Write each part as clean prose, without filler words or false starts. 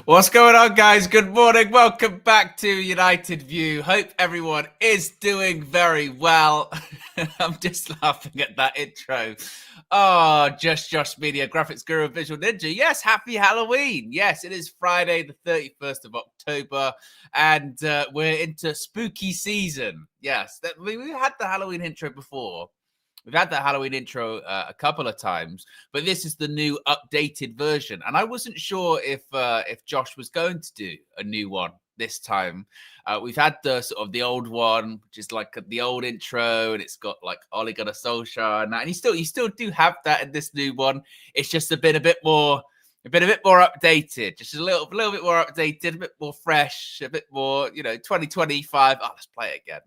What's going on, guys? Good morning. Welcome back to United View. Hope everyone is doing very well. I'm just laughing at that intro. Oh, just Josh Media, graphics guru, visual ninja. Yes, happy Halloween. Yes, it is Friday, the 31st of October, and we're into spooky season. Yes, we had the Halloween intro before. We've had that Halloween intro a couple of times, but this is the new updated version. And I wasn't sure if Josh was going to do a new one this time. We've had the sort of the old one, which is like the old intro, and it's got like Ole Gunnar Solskjaer and that. And you still do have that in this new one. It's just a bit more updated, just a little bit more updated, a bit more fresh, a bit more, 2025. Oh, let's play it again.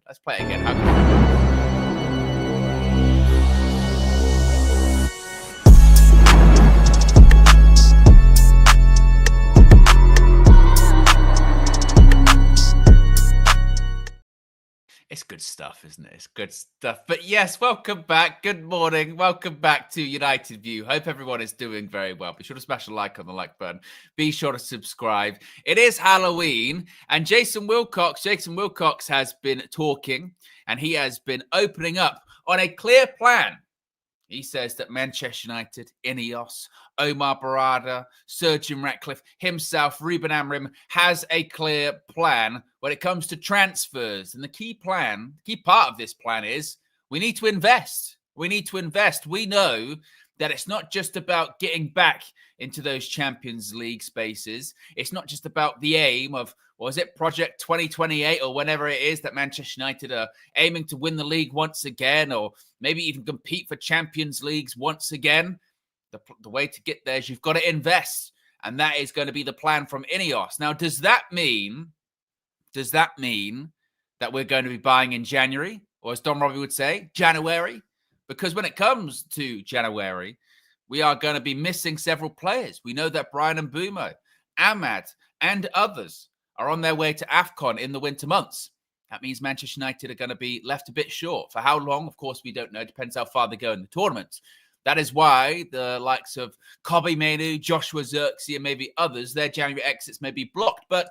It's good stuff, isn't it? It's good stuff. But yes, welcome back. Good morning. Welcome back to United View. Hope everyone is doing very well. Be sure to smash a like on the like button. Be sure to subscribe. It is Halloween, and Jason Wilcox has been talking, and he has been opening up on a clear plan. He says that Manchester United, INEOS, Omar Barada, Sir Jim Ratcliffe, himself, Ruben Amorim, has a clear plan when it comes to transfers. And the key part of this plan is we need to invest. We know that it's not just about getting back into those Champions League spaces. It's not just about the aim of, was it Project 2028 or whenever it is that Manchester United are aiming to win the league once again, or maybe even compete for Champions Leagues once again. The way to get there is you've got to invest, and that is going to be the plan from INEOS. Now, does that mean that we're going to be buying in January, or as Don Robbie would say, January? Because when it comes to January, we are going to be missing several players. We know that Brian and Mbumo, Ahmad, and others are on their way to AFCON in the winter months. That means Manchester United are going to be left a bit short. For how long? Of course, we don't know. It depends how far they go in the tournament. That is why the likes of Kobbie Mainoo, Joshua Zirkzee, and maybe others, their January exits may be blocked. But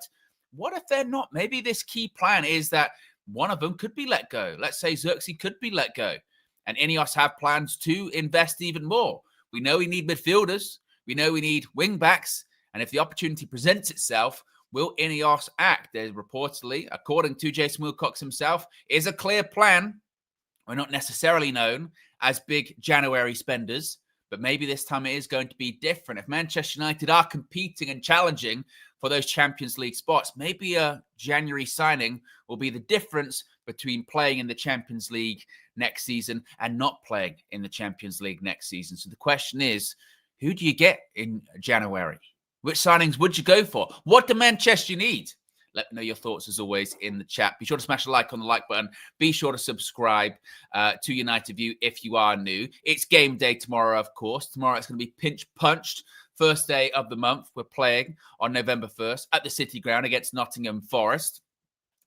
what if they're not? Maybe this key plan is that one of them could be let go. Let's say Zirkzee could be let go. And INEOS have plans to invest even more. We know we need midfielders. We know we need wing backs. And if the opportunity presents itself, will INEOS act? There's reportedly, according to Jason Wilcox himself, is a clear plan. We're not necessarily known as big January spenders, but maybe this time it is going to be different. If Manchester United are competing and challenging for those Champions League spots, maybe a January signing will be the difference between playing in the Champions League next season and not playing in the Champions League next season. So the question is, who do you get in January? Which signings would you go for? What do Manchester need? Let me know your thoughts, as always, in the chat. Be sure to smash a like on the like button. Be sure to subscribe to United View if you are new. It's game day tomorrow, of course. Tomorrow it's going to be pinch punched. First day of the month. We're playing on November 1st at the City Ground against Nottingham Forest.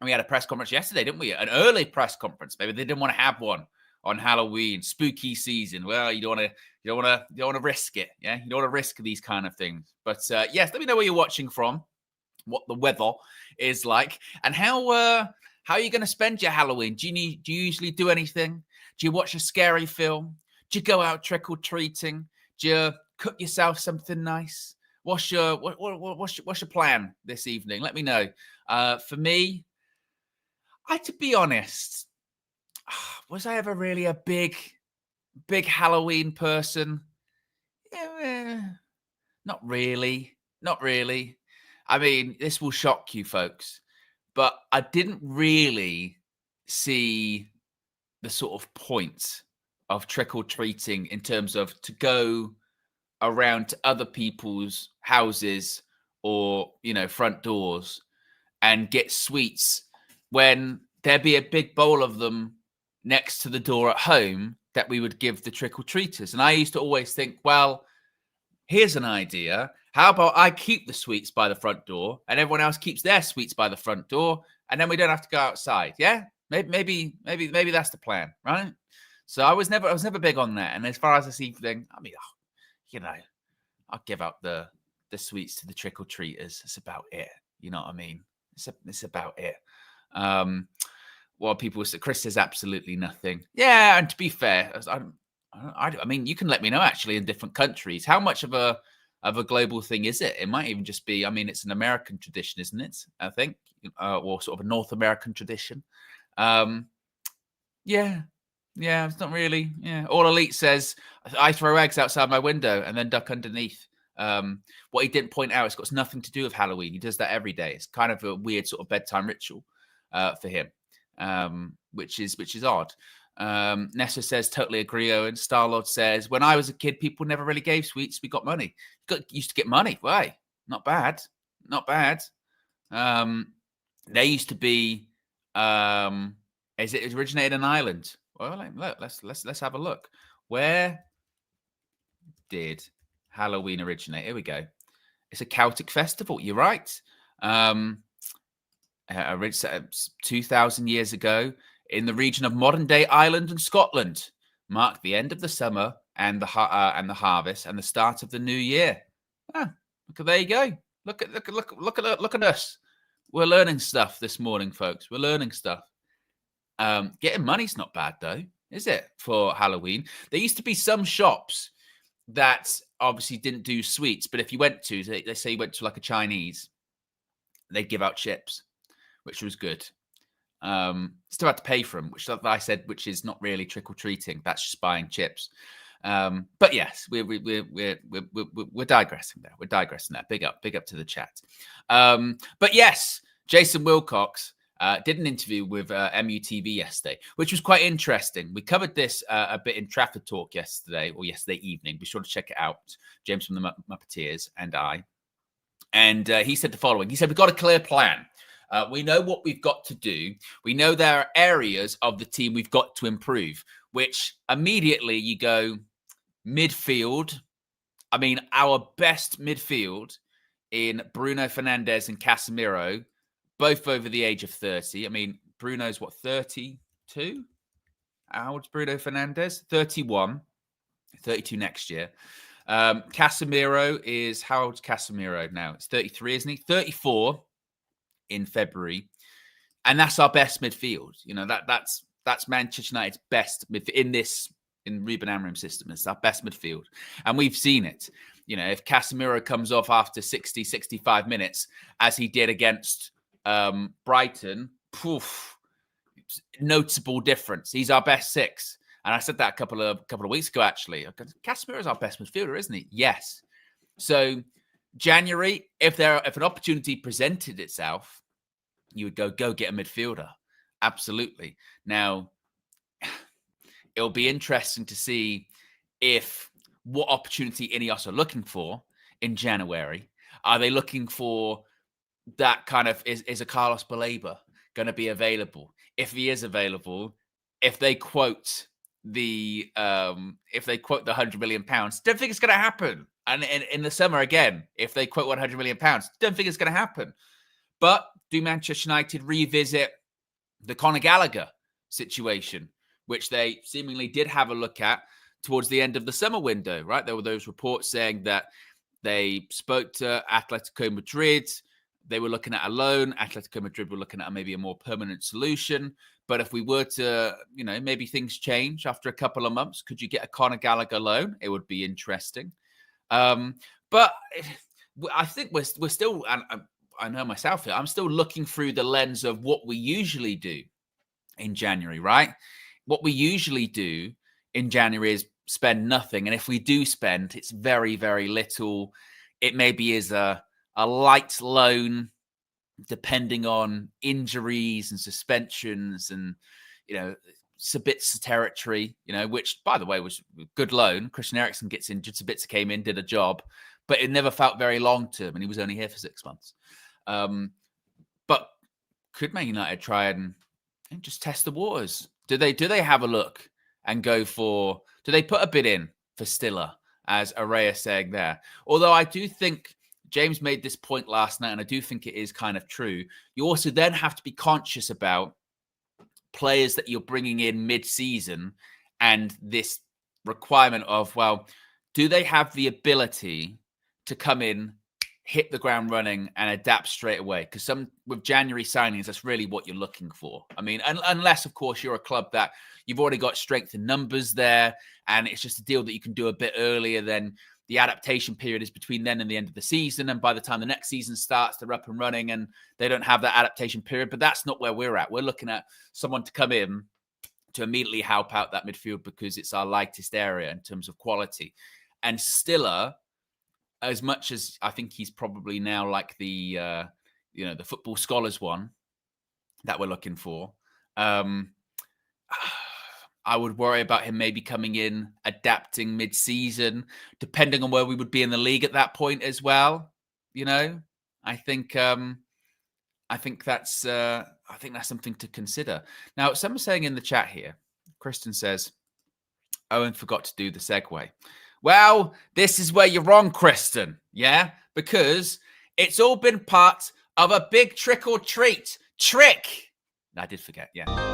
And we had a press conference yesterday, didn't we? An early press conference. Maybe they didn't want to have one on Halloween, spooky season. Well, you don't want to risk it. Yeah, you don't want to risk these kind of things. But yes, let me know where you're watching from, what the weather is like, and how are you going to spend your Halloween? Do you usually do anything? Do you watch a scary film? Do you go out trick or treating? Do you cook yourself something nice? What's your plan this evening? Let me know. For me, to be honest, was I ever really a big Halloween person? Not really. I mean, this will shock you folks, but I didn't really see the sort of point of trick-or-treating in terms of to go around to other people's houses or, front doors and get sweets when there'd be a big bowl of them next to the door at home that we would give the trick-or-treaters. And I used to always think, well, here's an idea. How about I keep the sweets by the front door and everyone else keeps their sweets by the front door, and then we don't have to go outside? Yeah, maybe that's the plan, right? So I was never big on that. And as far as this evening, I mean, I'll give out the the sweets to the trick-or-treaters. It's about it. You know what I mean? It's about it. Well, people say, Chris says absolutely nothing. Yeah, and to be fair, I mean, you can let me know actually in different countries how much of a global thing is it? It might even just be. I mean, it's an American tradition, isn't it? I think, or sort of a North American tradition. Yeah, it's not really. Yeah, All Elite says I throw eggs outside my window and then duck underneath. What he didn't point out, it's got nothing to do with Halloween. He does that every day. It's kind of a weird sort of bedtime ritual for him, which is odd. Nessa says, totally agree, Owen. Starlord says, when I was a kid, people never really gave sweets. We got money. Used to get money. Why? Not bad. Not bad. There used to be, is it originated in Ireland? Well, look, let's have a look. Where did Halloween originate? Here we go. It's a Celtic festival. You're right. 2,000 years ago, in the region of modern-day Ireland and Scotland, marked the end of the summer and the harvest and the start of the new year. There you go. Look at us. We're learning stuff this morning, folks. We're learning stuff. Getting money's not bad though, is it? For Halloween, there used to be some shops that obviously didn't do sweets, but if you went to, let's say you went to like a Chinese, they'd give out chips, which was good. Still had to pay for them, which I said, which is not really trick or treating. That's just buying chips. But yes, we're digressing there. We're digressing there. Big up to the chat. But yes, Jason Wilcox did an interview with MUTV yesterday, which was quite interesting. We covered this a bit in Trafford Talk yesterday evening. Be sure to check it out. James from the Muppeteers and I. And he said the following. He said, we've got a clear plan. We know what we've got to do. We know there are areas of the team we've got to improve, which immediately you go, midfield. I mean, our best midfield in Bruno Fernandes and Casemiro, both over the age of 30. I mean, Bruno's what, 32? How old's Bruno Fernandes? 31. 32 next year. Casemiro is, how old's Casemiro now? It's 33, isn't he? 34 in February. And that's our best midfield. You know, that's Manchester United's best midfield in Ruben Amorim's system. It's our best midfield. And we've seen it. You know, if Casemiro comes off after 60, 65 minutes, as he did against Brighton, noticeable difference. He's our best six. And I said that a couple of weeks ago, actually. Casemiro is our best midfielder, isn't he? Yes. So January, if an opportunity presented itself, you would go get a midfielder. Absolutely. Now, it'll be interesting to see what opportunity INEOS are looking for in January. Are they looking for that kind of, is a Carlos Baleba going to be available? If he is available, if they quote the £100 million, don't think it's going to happen. And in the summer again, if they quote £100 million, don't think it's going to happen. But do Manchester United revisit the Conor Gallagher situation, which they seemingly did have a look at towards the end of the summer window, right? There were those reports saying that they spoke to Atletico Madrid. They were looking at a loan. Atletico Madrid were looking at maybe a more permanent solution. But if we were to, maybe things change after a couple of months, could you get a Conor Gallagher loan? It would be interesting. But I think we're still, and I know myself here, I'm still looking through the lens of what we usually do in January, right? What we usually do in January is spend nothing. And if we do spend, it's very, very little. It maybe is a light loan, depending on injuries and suspensions and, Sabitzer territory, which, by the way, was a good loan. Christian Eriksen gets injured. Sabitzer came in, did a job, but it never felt very long-term, and he was only here for 6 months. But could Man United try and just test the waters? Do they have a look and go for, do they put a bid in for Stiller, as Araya saying there? Although I do think James made this point last night, and I do think it is kind of true. You also then have to be conscious about players that you're bringing in mid-season and this requirement of, well, do they have the ability to come in hit the ground running and adapt straight away. Because with January signings, that's really what you're looking for. I mean, unless, of course, you're a club that you've already got strength in numbers there, and it's just a deal that you can do a bit earlier than the adaptation period is between then and the end of the season. And by the time the next season starts, they're up and running and they don't have that adaptation period. But that's not where we're at. We're looking at someone to come in to immediately help out that midfield because it's our lightest area in terms of quality. And Stiller, as much as I think he's probably now like the football scholars one that we're looking for, I would worry about him maybe coming in, adapting mid-season, depending on where we would be in the league at that point as well. I think that's something to consider. Now, someone saying in the chat here, Kristen says, Owen forgot to do the segue. Well, this is where you're wrong, Kristen. Yeah, because it's all been part of a big trick or treat. Trick. I did forget. Yeah.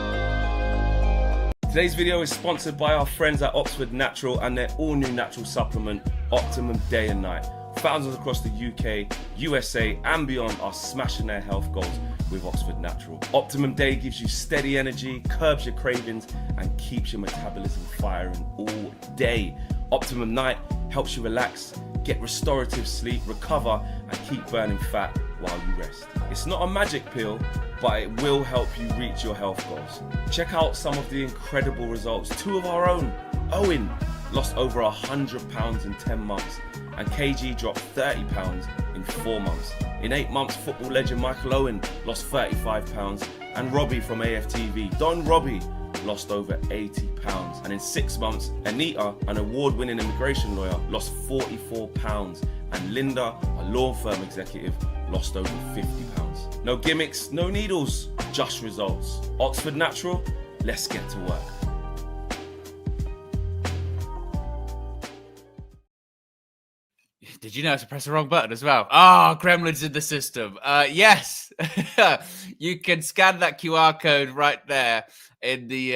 Today's video is sponsored by our friends at Oxford Natural and their all-new natural supplement, Optimum Day and Night. Thousands across the UK, USA and beyond are smashing their health goals with Oxford Natural. Optimum Day gives you steady energy, curbs your cravings and keeps your metabolism firing all day. Optimum Night helps you relax, get restorative sleep, recover and keep burning fat while you rest. It's not a magic pill, but it will help you reach your health goals. Check out some of the incredible results. Two of our own, OWEN, lost over 100 pounds in 10 months and KG dropped 30 pounds in 4 months. In 8 months, football legend Michael Owen lost 35 pounds and Robbie from AFTV, Don Robbie, lost over 80 pounds. And in 6 months, Anita, an award-winning immigration lawyer, lost 44 pounds. And Linda, a law firm executive, lost over 50 pounds. No gimmicks, no needles, just results. Oxford Natural, let's get to work. Did you know to press the wrong button as well? Gremlins in the system. Yes, you can scan that QR code right there in the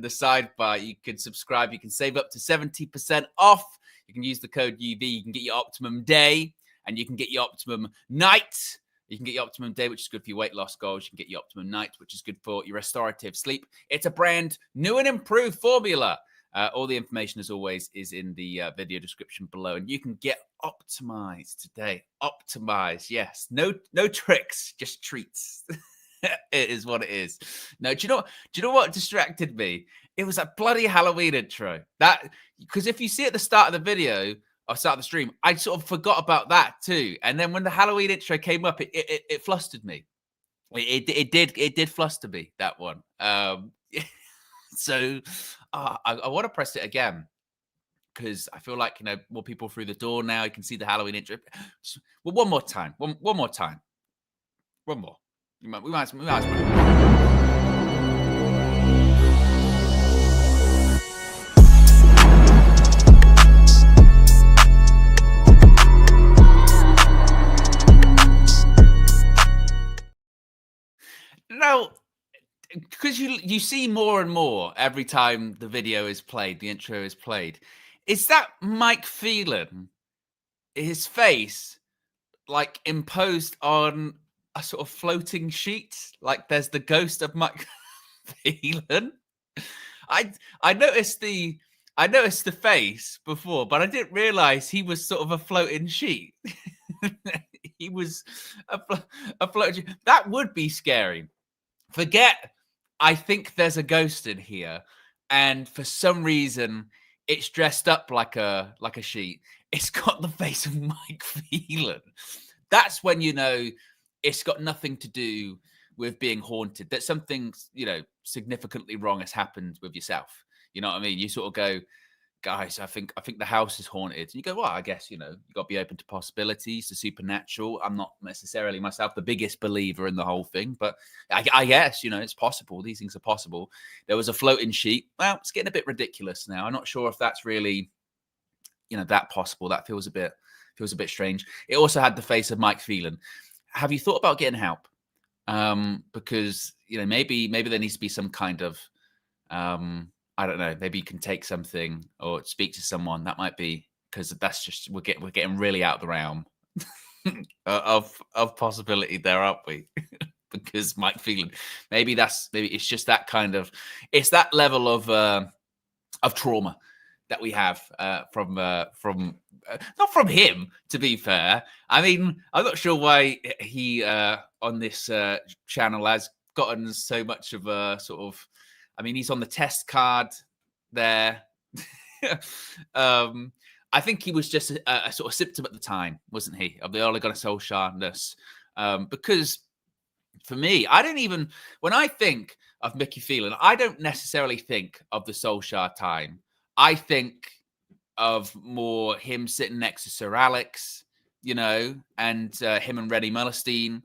sidebar. You can subscribe. You can save up to 70% off. You can use the code UV. You can get your Optimum Day and you can get your Optimum Night. You can get your Optimum Day, which is good for your weight loss goals. You can get your Optimum Night, which is good for your restorative sleep. It's a brand new and improved formula. All the information, as always, is in the video description below. And you can get optimized today. Optimized, yes. No tricks, just treats. It is what it is. No, do you know what distracted me? It was that bloody Halloween intro. Because if you see at the start of the video, or start of the stream, I sort of forgot about that too. And then when the Halloween intro came up, it flustered me. It did fluster me, that one. So I want to press it again because I feel like, more people through the door now. You can see the Halloween intro. Well, one more time. One more time. One more. We might as well. No, because you see more and more every time the video is played, the intro is played. Is that Mike Phelan, his face, like imposed on a sort of floating sheet? Like there's the ghost of Mike Phelan. I noticed the face before, but I didn't realize he was sort of a floating sheet. He was a floating. That would be scary. Forget, I think there's a ghost in here, and for some reason, it's dressed up like a sheet. It's got the face of Mike Phelan. That's when you know it's got nothing to do with being haunted. That something, significantly wrong has happened with yourself. You know what I mean? You sort of go, guys, I think the house is haunted. And you go, well, I guess, you got to be open to possibilities, the supernatural. I'm not necessarily myself the biggest believer in the whole thing, but I guess, it's possible. These things are possible. There was a floating sheet. Well, it's getting a bit ridiculous now. I'm not sure if that's really, that possible. That feels a bit strange. It also had the face of Mike Phelan. Have you thought about getting help? Because, maybe there needs to be some kind of, I don't know. Maybe you can take something or speak to someone. That might be because that's just we're getting really out of the realm. of possibility there, aren't we? Because Mike Phelan, maybe it's just that kind of, it's that level of trauma that we have from not from him, to be fair. I mean, I'm not sure why he on this channel has gotten so much of a sort of, I mean, he's on the test card there. I think he was just a sort of symptom at the time, wasn't he, of the Ole Gunnar Solskjaer-ness? Because for me, I don't even, when I think of Mickey Phelan, I don't necessarily think of the Solskjaer time. I think of more him sitting next to Sir Alex, you know, and him and Reddy Mullerstein.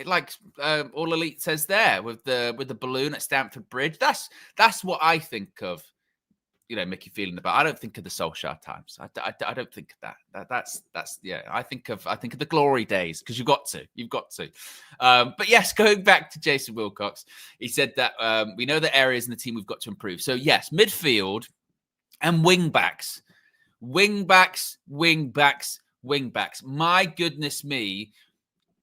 Like All Elite says there, with the balloon at Stamford Bridge. That's what I think of, you know, Mickey Phelan about. I don't think of the Solskjaer times. I don't think of that. That's yeah. I think of the glory days, because you've got to. But yes, going back to Jason Wilcox, he said that we know the areas in the team we've got to improve. So yes, midfield and wing backs. My goodness me.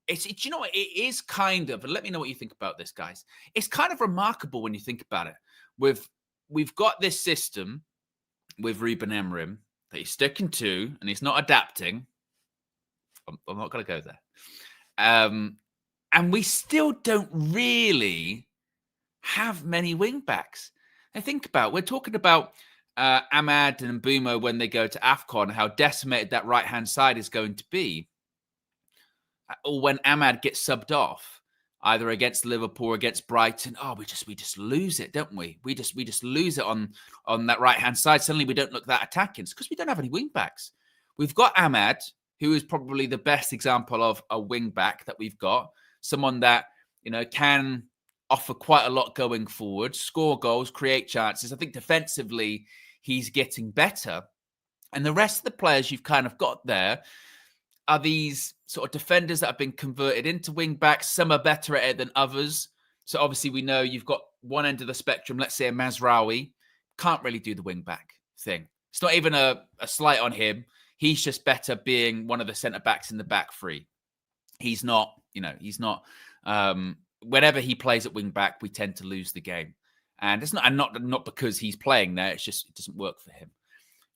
It's you know, it is kind of, and let me know what you think about this, guys. It's kind of remarkable when you think about it. We've got this system with Ruben Amorim that he's sticking to, and he's not adapting. I'm not going to go there. And we still don't really have many wing backs. I think about, we're talking about Ahmad and Mbeumo when they go to AFCON, how decimated that right-hand side is going to be. Or when Ahmad gets subbed off, either against Liverpool or against Brighton, we just lose it, don't we? We just lose it on that right-hand side. Suddenly we don't look that attacking. It's because we don't have any wing-backs. We've got Ahmad, who is probably the best example of a wing-back that we've got. Someone that, you know, can offer quite a lot going forward, score goals, create chances. I think defensively, he's getting better. And the rest of the players you've kind of got there are these sort of defenders that have been converted into wing backs. Some are better at it than others. So obviously we know you've got one end of the spectrum, let's say a Mazraoui, can't really do the wing back thing. It's not even a slight on him. He's just better being one of the centre backs in the back three. He's not, whenever he plays at wing back, we tend to lose the game. And it's not because he's playing there. It's just, it doesn't work for him.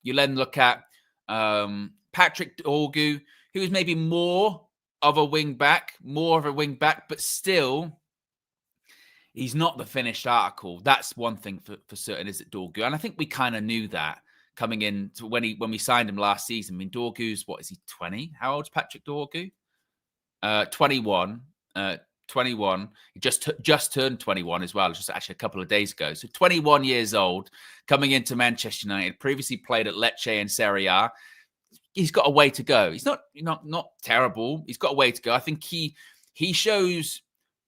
You then look at Patrick Dorgu, who is maybe more of a wing back, but still, he's not the finished article. That's one thing for certain, is it Dorgu? And I think we kind of knew that coming in to when we signed him last season. I mean, Dorgu's, what is he, 20? How old's Patrick Dorgu? 21. 21. He just turned 21 as well, just actually a couple of days ago. So 21 years old, coming into Manchester United, previously played at Lecce and Serie A. He's got a way to go. He's not terrible. He's got a way to go. I think he shows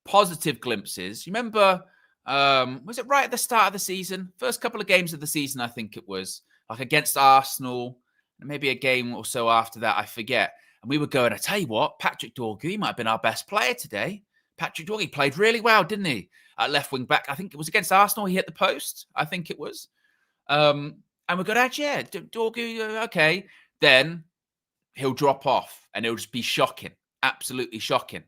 positive glimpses. You remember, was it right at the start of the season? First couple of games of the season, I think it was, like against Arsenal, maybe a game or so after that, I forget. And we were going, I tell you what, Patrick Dorgu, he might have been our best player today. Patrick Dorgu played really well, didn't he? At left wing back. I think it was against Arsenal. He hit the post. I think it was. And we're going, yeah, Dorgu, okay. Then he'll drop off and it'll just be shocking. Absolutely shocking.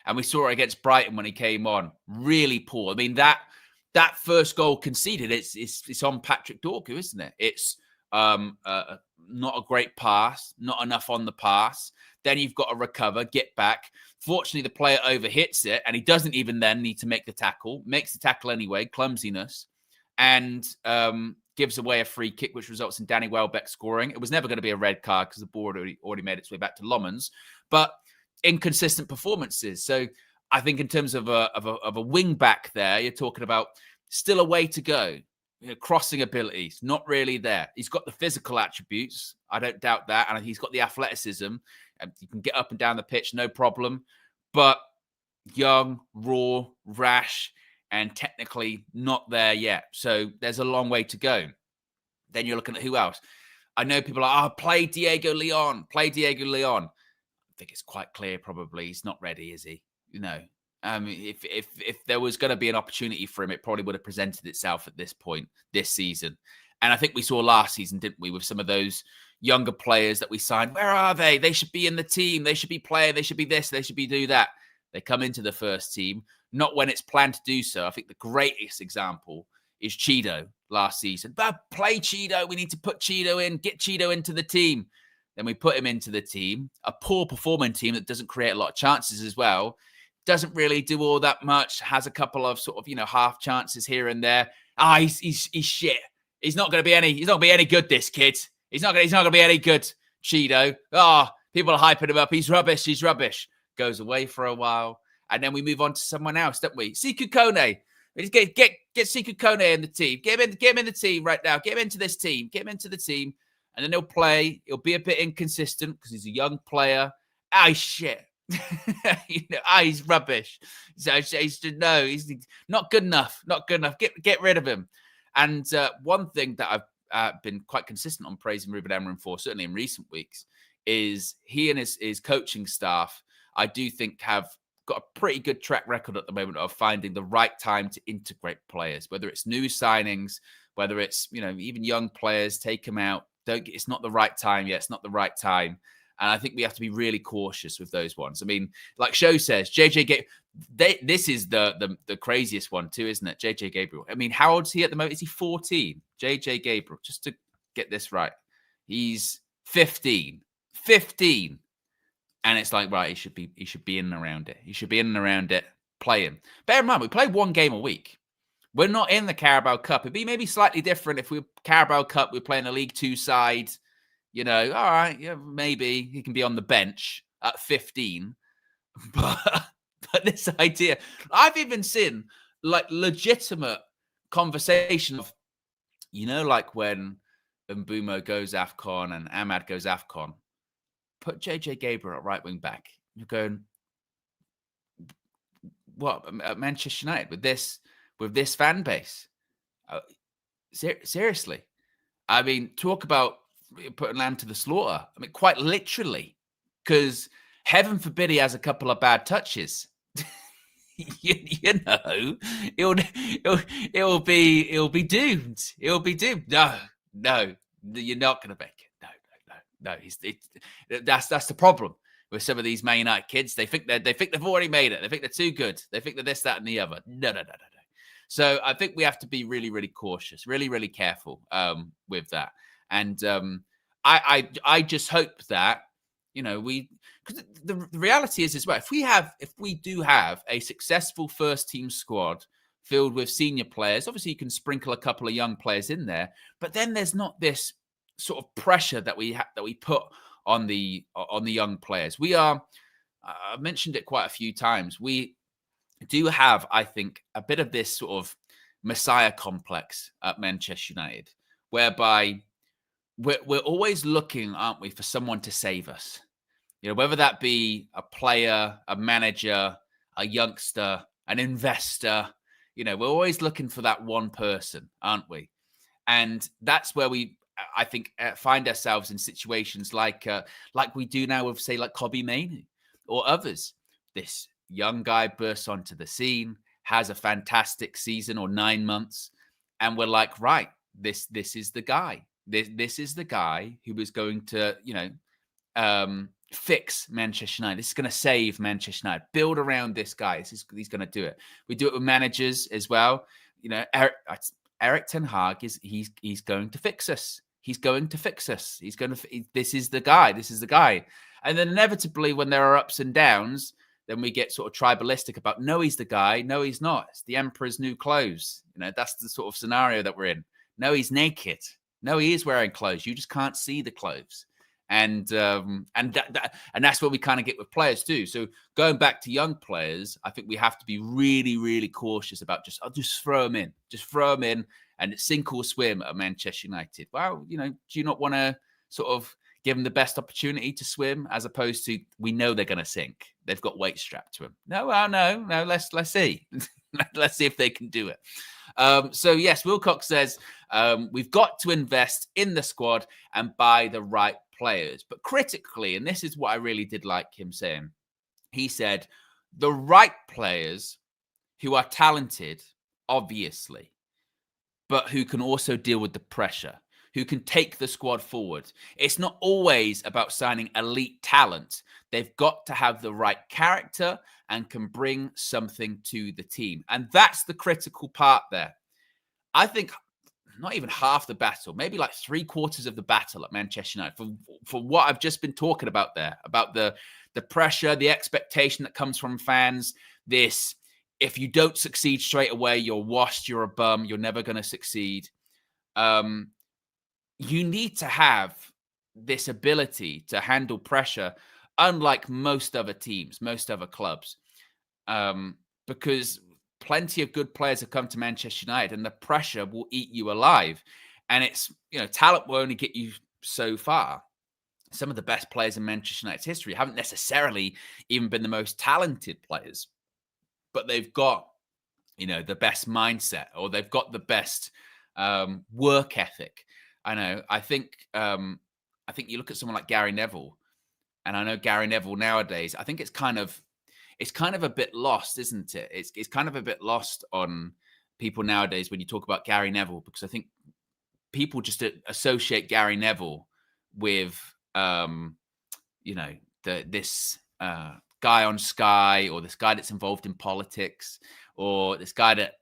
And we saw it against Brighton when he came on. Really poor. I mean, that first goal conceded, it's on Patrick Dorgu, isn't it? It's not a great pass, not enough on the pass. Then you've got to recover, get back. Fortunately, the player overhits it, and he doesn't even then need to make the tackle. Makes the tackle anyway, clumsiness, and gives away a free kick, which results in Danny Welbeck scoring. It was never going to be a red card because the ball already made its way back to Lommans, but inconsistent performances. So I think in terms of a wing back there, you're talking about still a way to go. Crossing abilities, not really there. He's got the physical attributes. I don't doubt that. And he's got the athleticism. You can get up and down the pitch, no problem. But young, raw, rash, and technically not there yet. So there's a long way to go. Then you're looking at who else. I know people are, play Diego Leon. I think it's quite clear probably he's not ready, is he? If there was going to be an opportunity for him, it probably would have presented itself at this point this season. And I think we saw last season, didn't we, with some of those younger players that we signed. Where are they? They should be in the team. They should be playing. They should be this. They should be do that. They come into the first team, not when it's planned to do so. I think the greatest example is Cheeto last season. But play Cheeto. We need to put Cheeto in. Get Cheeto into the team. Then we put him into the team. A poor performing team that doesn't create a lot of chances as well. Doesn't really do all that much. Has a couple of sort of, half chances here and there. He's shit. He's not going to be any good, this kid. He's not going to be any good, Cheeto. People are hyping him up. He's rubbish. Goes away for a while. And then we move on to someone else, don't we? Sekou Kone. Get Sekou Kone in the team. Get him in the team right now. Get him into this team. Get him into the team. And then he'll play. He'll be a bit inconsistent because he's a young player. He's shit. He's rubbish. He's not good enough. Not good enough. Get rid of him. And one thing that I've been quite consistent on praising Ruben Amorim for, certainly in recent weeks, is he and his coaching staff, I do think, have got a pretty good track record at the moment of finding the right time to integrate players, whether it's new signings, whether it's, even young players, take them out. It's not the right time yet. It's not the right time. And I think we have to be really cautious with those ones. I mean, like Show says, JJ Gabriel, this is the craziest one too, isn't it? JJ Gabriel. I mean, how old is he at the moment? Is he 14? JJ Gabriel, just to get this right. He's 15. 15. And it's like, right, he should be in and around it. He should be in and around it, playing. Bear in mind, we play one game a week. We're not in the Carabao Cup. It'd be maybe slightly different if we Carabao Cup, we're playing a League Two side. All right, yeah, maybe he can be on the bench at 15. But this idea, I've even seen like legitimate conversation of, like when Mbeumo goes AFCON and Ahmad goes AFCON, put JJ Gabriel at right wing back. You're going, what, at Manchester United with this fan base? Seriously. I mean, talk about putting lamb to the slaughter. I mean, quite literally, because heaven forbid he has a couple of bad touches. He'll be doomed. He'll be doomed. No, you're not going to make it. No. That's the problem with some of these Man United kids. They think they've already made it. They think they're too good. They think they're this, that, and the other. No. So I think we have to be really, really cautious, really, really careful with that. And I just hope that, because the reality is as well, if we do have a successful first team squad filled with senior players, obviously you can sprinkle a couple of young players in there, but then there's not this sort of pressure that we put on the young players. I've mentioned it quite a few times. We do have, I think, a bit of this sort of Messiah complex at Manchester United, whereby we're always looking, aren't we, for someone to save us? Whether that be a player, a manager, a youngster, an investor, we're always looking for that one person, aren't we? And that's where we, I think, find ourselves in situations like we do now with, say, like Kobbie Mainoo or others. This young guy bursts onto the scene, has a fantastic season or 9 months, and we're like, right, this is the guy. This is the guy who is going to, fix Manchester United. This is going to save Manchester United. Build around this guy. He's going to do it. We do it with managers as well. Eric Ten Hag he's going to fix us. He's going to fix us. This is the guy. This is the guy. And then inevitably, when there are ups and downs, then we get sort of tribalistic about, no, he's the guy. No, he's not. It's the emperor's new clothes. That's the sort of scenario that we're in. No, he's naked. No, he is wearing clothes. You just can't see the clothes. And that's where we kind of get with players too. So going back to young players, I think we have to be really, really cautious about just throw them in. Just throw them in and sink or swim at Manchester United. Well, do you not want to sort of give them the best opportunity to swim as opposed to we know they're going to sink? They've got weight strapped to them. No, let's see. Let's see if they can do it. So yes, Wilcox says we've got to invest in the squad and buy the right players. But critically, and this is what I really did like him saying, he said the right players who are talented, obviously, but who can also deal with the pressure. who can take the squad forward. It's not always about signing elite talent. They've got to have the right character and can bring something to the team. And that's the critical part there. I think not even half the battle, maybe like 3/4 of the battle at Manchester United for what I've just been talking about there, about the pressure, the expectation that comes from fans, this, if you don't succeed straight away, you're washed, you're a bum, you're never going to succeed. You need to have this ability to handle pressure, unlike most other teams, most other clubs, because plenty of good players have come to Manchester United and the pressure will eat you alive. And it's, talent will only get you so far. Some of the best players in Manchester United's history haven't necessarily even been the most talented players, but they've got, the best mindset, or they've got the best work ethic. I think you look at someone like Gary Neville, and I know Gary Neville nowadays, I think it's kind of a bit lost, isn't it? It's kind of a bit lost on people nowadays when you talk about Gary Neville, because I think people just associate Gary Neville with, this guy on Sky, or this guy that's involved in politics, or this guy that,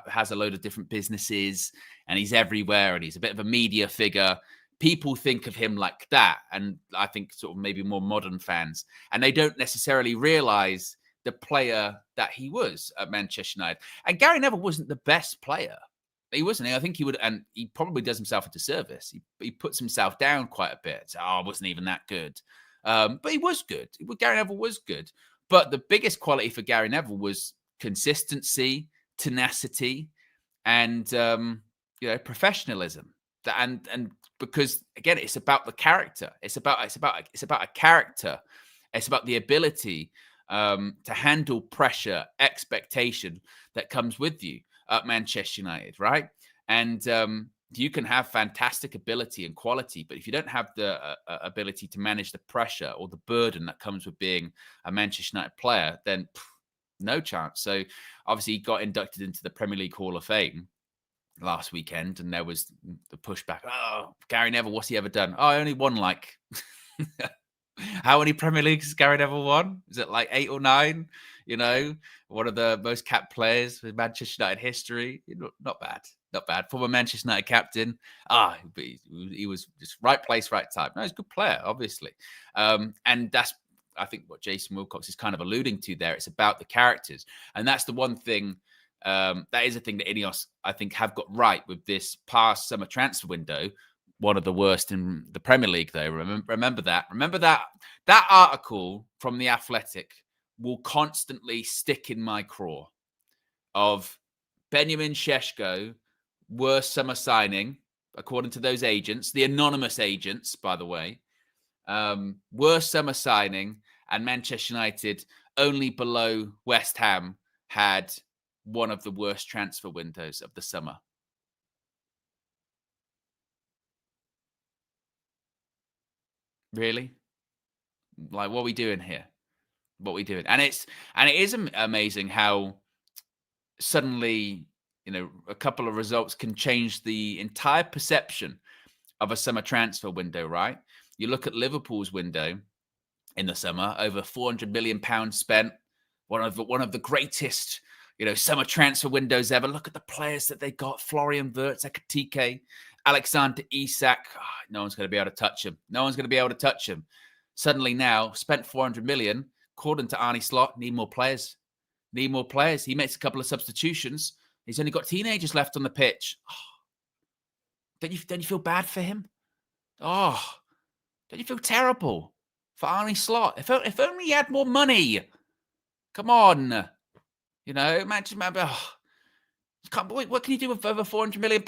has a load of different businesses and he's everywhere and he's a bit of a media figure. People think of him like that. And I think sort of maybe more modern fans, and they don't necessarily realize the player that he was at Manchester United. And Gary Neville wasn't the best player. He wasn't. I think he would, and he probably does himself a disservice. He puts himself down quite a bit. So, I wasn't even that good. But he was good. Gary Neville was good. But the biggest quality for Gary Neville was consistency, tenacity, and professionalism. And because again, it's about the character. It's about a character. It's about the ability to handle pressure, expectation that comes with you at Manchester United, right? And you can have fantastic ability and quality, but if you don't have the ability to manage the pressure or the burden that comes with being a Manchester United player, then no chance. So obviously he got inducted into the Premier League Hall of Fame last weekend, and there was the pushback. Oh, Gary Neville, what's he ever done? Oh, I only won like how many Premier Leagues has Gary Neville won? Is it like 8 or 9? One of the most capped players in Manchester United history. Not bad. Former Manchester United captain. He was just right place, right time. No, he's a good player, obviously. And that's, I think, what Jason Wilcox is kind of alluding to there. It's about the characters. And that's the one thing, that is a thing that INEOS, I think, have got right with this past summer transfer window. One of the worst in the Premier League, though. Remember that. That article from The Athletic will constantly stick in my craw of Benjamin Šeško, worst summer signing, according to those agents, the anonymous agents, by the way. Worst summer signing, and Manchester United, only below West Ham, had one of the worst transfer windows of the summer. Really? Like, what are we doing here? What are we doing? And it is amazing how suddenly, a couple of results can change the entire perception of a summer transfer window, right? You look at Liverpool's window in the summer, over £400 million spent, one of the greatest, summer transfer windows ever. Look at the players that they got: Florian Wirtz, Ekitike, Alexander Isak. No one's going to be able to touch him. Suddenly now, spent 400 million, according to Arne Slot, need more players. He makes a couple of substitutions. He's only got teenagers left on the pitch. Don't you feel bad for him? Don't you feel terrible for Arne Slot? If only he had more money. Come on. Imagine. What can you do with over £400 million?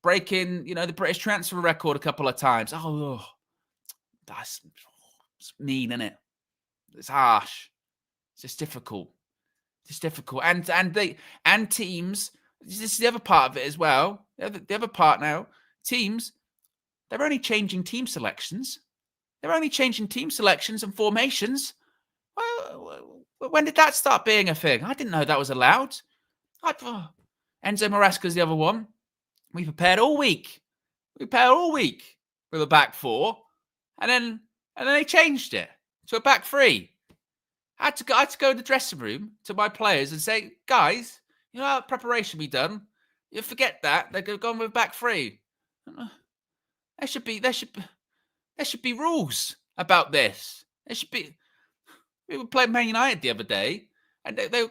Breaking, the British transfer record a couple of times. That's mean, isn't it? It's harsh. It's just difficult. And teams, this is the other part of it as well. The other part now, teams, they're only changing team selections. And formations. Well, when did that start being a thing? I didn't know that was allowed. Enzo Maresca's the other one. We prepared all week. We play all week with a back four, and then they changed it to a back three. I had to go in the dressing room to my players and say, guys, you know how preparation we done? You forget that they're going with back three. There should be rules about this. There should be. We were playing Man United the other day, and they were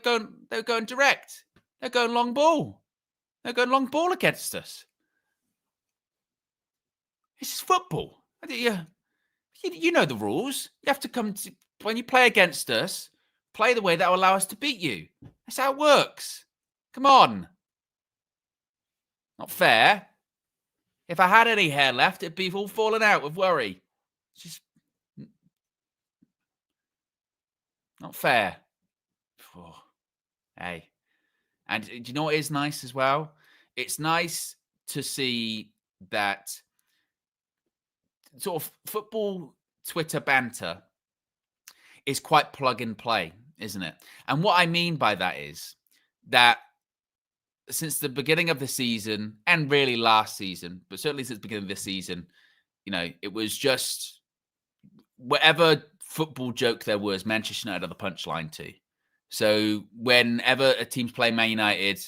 going direct. They're going long ball. They're going long ball against us. This is football. You know the rules. You have to come to, when you play against us, play the way that will allow us to beat you. That's how it works. Come on. Not fair. If I had any hair left, it'd be all falling out with worry. It's just not fair. Oh, hey. And do you know what is nice as well? It's nice to see that sort of football Twitter banter is quite plug and play, isn't it? And what I mean by that is that since the beginning of the season, and really last season, but certainly since the beginning of this season, you know, it was just whatever football joke there was, Manchester United are the punchline too. So whenever a team's playing Man United,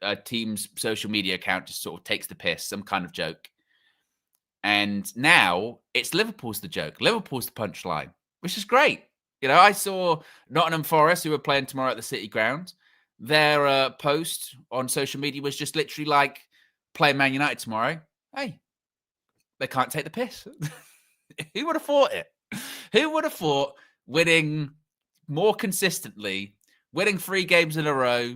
a team's social media account just sort of takes the piss, some kind of joke. And now it's Liverpool's the joke. Liverpool's the punchline, which is great. You know, I saw Nottingham Forest, who are playing tomorrow at the City Ground. Their post on social media was just literally like, playing Man United tomorrow. Hey, they can't take the piss. Who would have thought it? Who would have thought winning more consistently, winning 3 games in a row,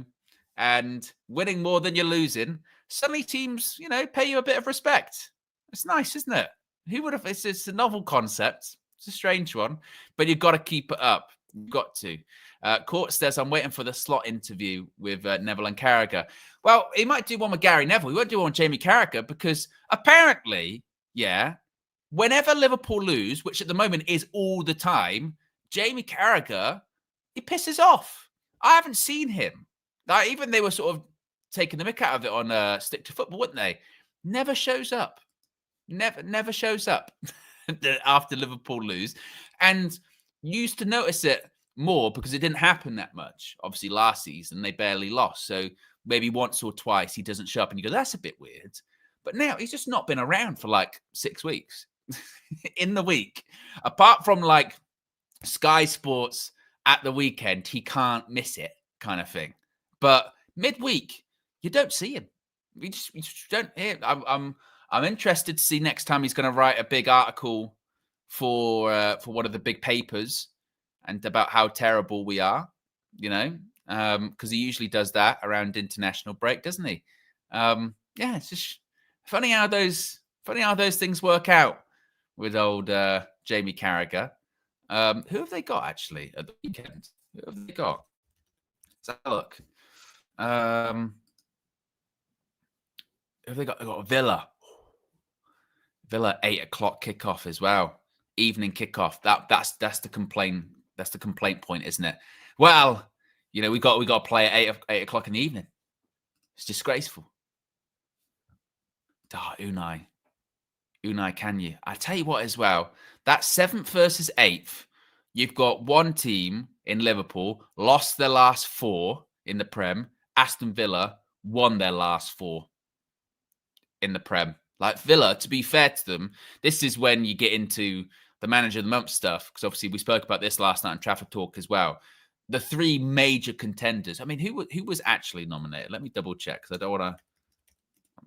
and winning more than you're losing, suddenly teams, you know, pay you a bit of respect. It's nice, isn't it? Who would have? It's a novel concept. It's a strange one, but you've got to keep it up. You've got to. Court says, I'm waiting for the slot interview with Neville and Carragher. Well, he might do one with Gary Neville. He won't do one with Jamie Carragher because apparently, yeah, whenever Liverpool lose, which at the moment is all the time, Jamie Carragher, he pisses off. I haven't seen him. Like, even they were sort of taking the mick out of it on Stick to Football, weren't they? Never shows up. Never shows up after Liverpool lose. And used to notice it more because it didn't happen that much. Obviously, last season, they barely lost. So maybe once or twice he doesn't show up and you go, that's a bit weird. But now he's just not been around for like 6 weeks in the week. Apart from like Sky Sports at the weekend, he can't miss it kind of thing. But midweek, you don't see him. You just don't hear him. I'm interested to see next time he's going to write a big article for one of the big papers and about how terrible we are, you know, because he usually does that around international break, doesn't he? Yeah, it's just funny how those things work out with old Jamie Carragher. Who have they got actually at the weekend? Who have they got? Let's have a look. Who have they got? They've got Villa. Villa 8 o'clock kickoff as well. Evening kickoff. That's the complaint. That's the complaint point, isn't it? Well, you know, we got to play at 8 o'clock in the evening. It's disgraceful. Unai, can you? I tell you what, as well, that 7th versus 8th, you've got one team in Liverpool lost their last 4 in the Prem. Aston Villa won their last 4 in the Prem. Like Villa, to be fair to them, this is when you get into the manager of the month stuff, because obviously we spoke about this last night in Trafford Talk as well. The 3 major contenders. I mean, who was actually nominated? Let me double check because I don't want to.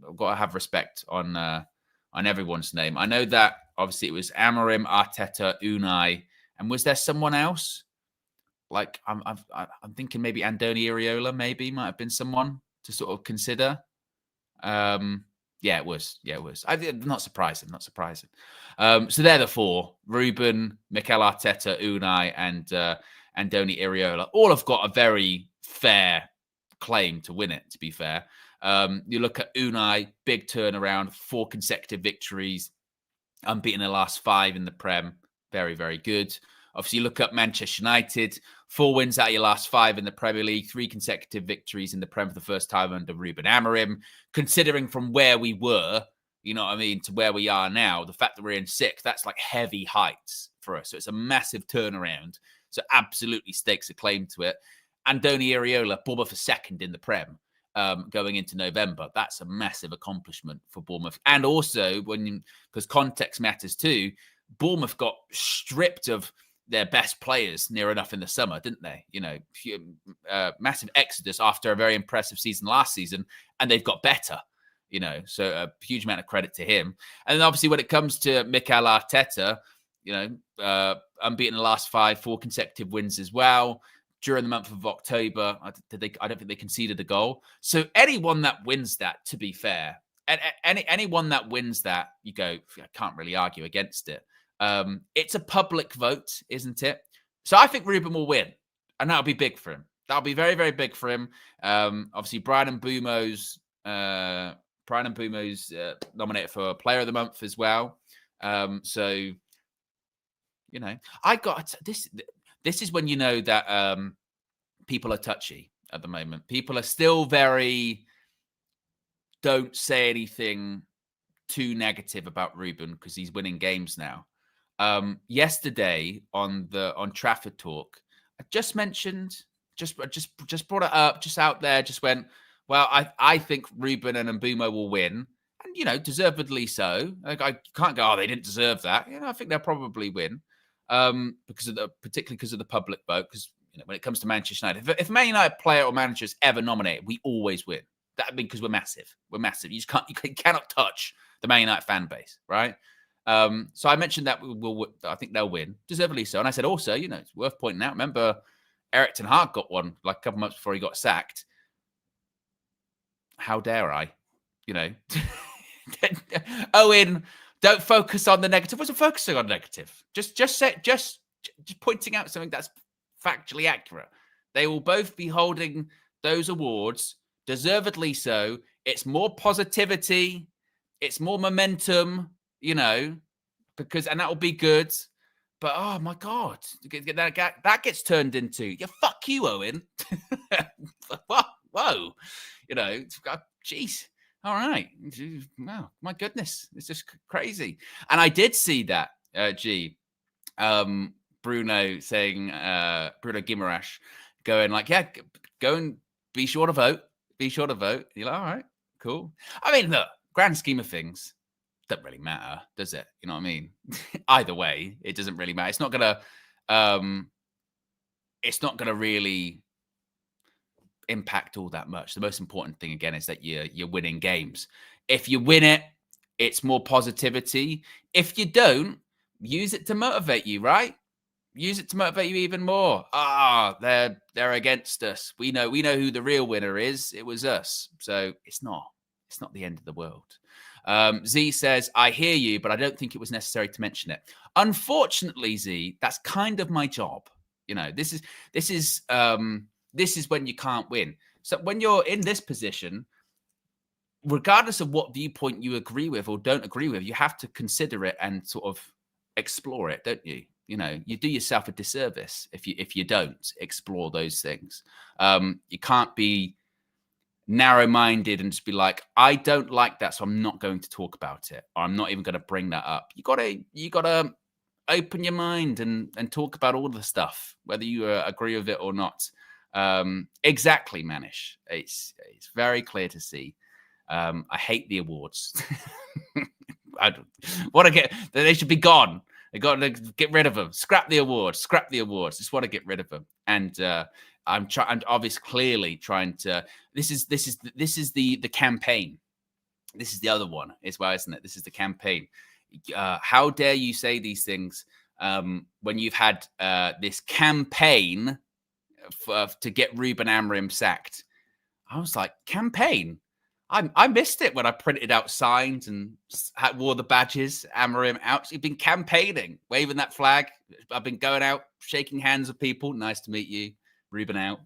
I've got to have respect on everyone's name. I know that obviously it was Amorim, Arteta, Unai, and was there someone else? Like I'm thinking maybe Andoni Iraola maybe might have been someone to sort of consider. Yeah, it was. Not surprising. So they're the 4: Ruben, Mikel Arteta, Unai, and Andoni Iraola. All have got a very fair claim to win it, to be fair. You look at Unai, big turnaround, 4 consecutive victories, unbeaten the last 5 in the Prem. Very, very good. Obviously, you look at Manchester United, 4 wins out of your last 5 in the Premier League, 3 consecutive victories in the Prem for the first time under Ruben Amorim. Considering from where we were, you know what I mean, to where we are now, the fact that we're in 6th, that's like heavy heights for us. So it's a massive turnaround. So absolutely stakes a claim to it. Andoni Iraola, Bournemouth for 2nd in the Prem going into November. That's a massive accomplishment for Bournemouth. And also, because context matters too, Bournemouth got stripped of their best players near enough in the summer, didn't they? You know, massive exodus after a very impressive season last season, and they've got better. You know, so a huge amount of credit to him. And then obviously when it comes to Mikel Arteta, you know, unbeaten in the last 4 consecutive wins as well. During the month of October, I don't think they conceded a goal. So anyone that wins that, to be fair, anyone that wins that, you go, I can't really argue against it. It's a public vote, isn't it? So I think Ruben will win, and that'll be big for him. That'll be very, very big for him. Obviously, Brian Mbeumo's nominated for Player of the Month as well. So, you know, I got this. This is when you know that people are touchy at the moment. People are still very don't say anything too negative about Ruben because he's winning games now. Yesterday on Trafford Talk, I just mentioned, just brought it up, just out there, just went, well, I think Ruben and Mbeumo will win, and you know, deservedly so. Like, I can't go, oh, they didn't deserve that. You know, I think they'll probably win, particularly because of the public vote. Because you know, when it comes to Manchester United, if Man United player or manager is ever nominated, we always win. That because we're massive. We're massive. You cannot touch the Man United fan base, right? So I mentioned that I think they'll win, deservedly so. And I said also, you know, it's worth pointing out. Remember, Erik ten Hag got one like a couple months before he got sacked. How dare I? You know, Owen, don't focus on the negative. What's focusing on negative? Just pointing out something that's factually accurate. They will both be holding those awards, deservedly so. It's more positivity, it's more momentum, you know, and that will be good. But oh my God, that gets turned into, yeah, fuck you, Owen. Whoa. You know, geez. All right. Wow, my goodness. It's just crazy. And I did see that, Bruno saying, Bruno Guimaraes going like, yeah, go and be sure to vote. Be sure to vote. You're like, all right, cool. I mean, look, grand scheme of things, doesn't really matter, does it? You know what I mean? Either way, it doesn't really matter. It's not gonna really impact all that much. The most important thing again is that you're winning games. If you win it, it's more positivity. If you don't, use it to motivate you, right? Use it to motivate you even more. They're against us. We know who the real winner is. It was us. So it's not the end of the world. Z says, I hear you, but I don't think it was necessary to mention it. Unfortunately, Z, that's kind of my job. You know, this is when you can't win. So when you're in this position, regardless of what viewpoint you agree with or don't agree with, you have to consider it and sort of explore it, don't you? You know, you do yourself a disservice if you don't explore those things. You can't be narrow-minded and just be like, I don't like that, so I'm not going to talk about it, or I'm not even going to bring that up. You gotta open your mind and talk about all the stuff, whether you agree with it or not. Exactly, Manish. It's very clear to see. I hate the awards. I want to they should be gone. They got to get rid of them. Scrap the awards. Just want to get rid of them. And I'm obviously clearly trying to. This is the campaign. This is the other one as well, isn't it? This is the campaign. How dare you say these things when you've had this campaign to get Ruben Amorim sacked? I was like, campaign? I missed it when I printed out signs and wore the badges. Amorim out. You've been campaigning, waving that flag. I've been going out, shaking hands with people. Nice to meet you, Ruben out.